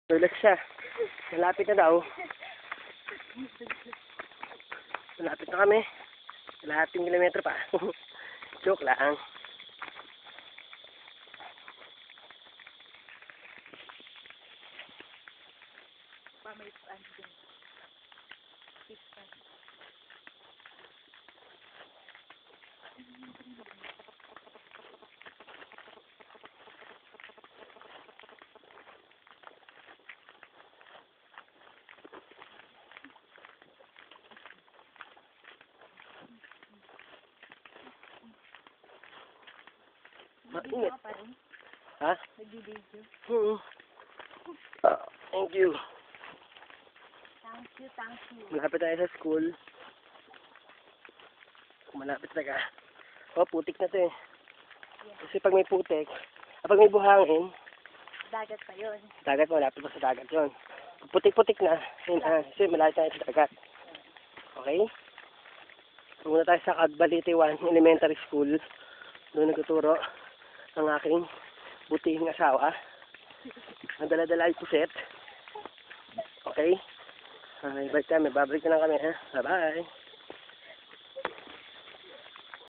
Relax siya. Malapit na daw. Malapit na kami. Kalahating kilometro pa. Joke lang. Mainit. Ha? Nag-video. Thank you. Thank you, thank you. Malapit tayo sa school. Malapit na ka. Oh, putik na to eh. Yeah. Kasi pag may putik, pag may buhangin, Dagat pa yun. dagat, malapit pa sa dagat yun. Pag putik-putik na, yun kasi malapit tayo sa dagat. Okay? Pumunta tayo sa Cagbalite 1 Elementary School. Doon nagtuturo ang aking butihing asawa. Ang dala-dala ay puset. Okay? May babalik na lang kami ha. Bye-bye.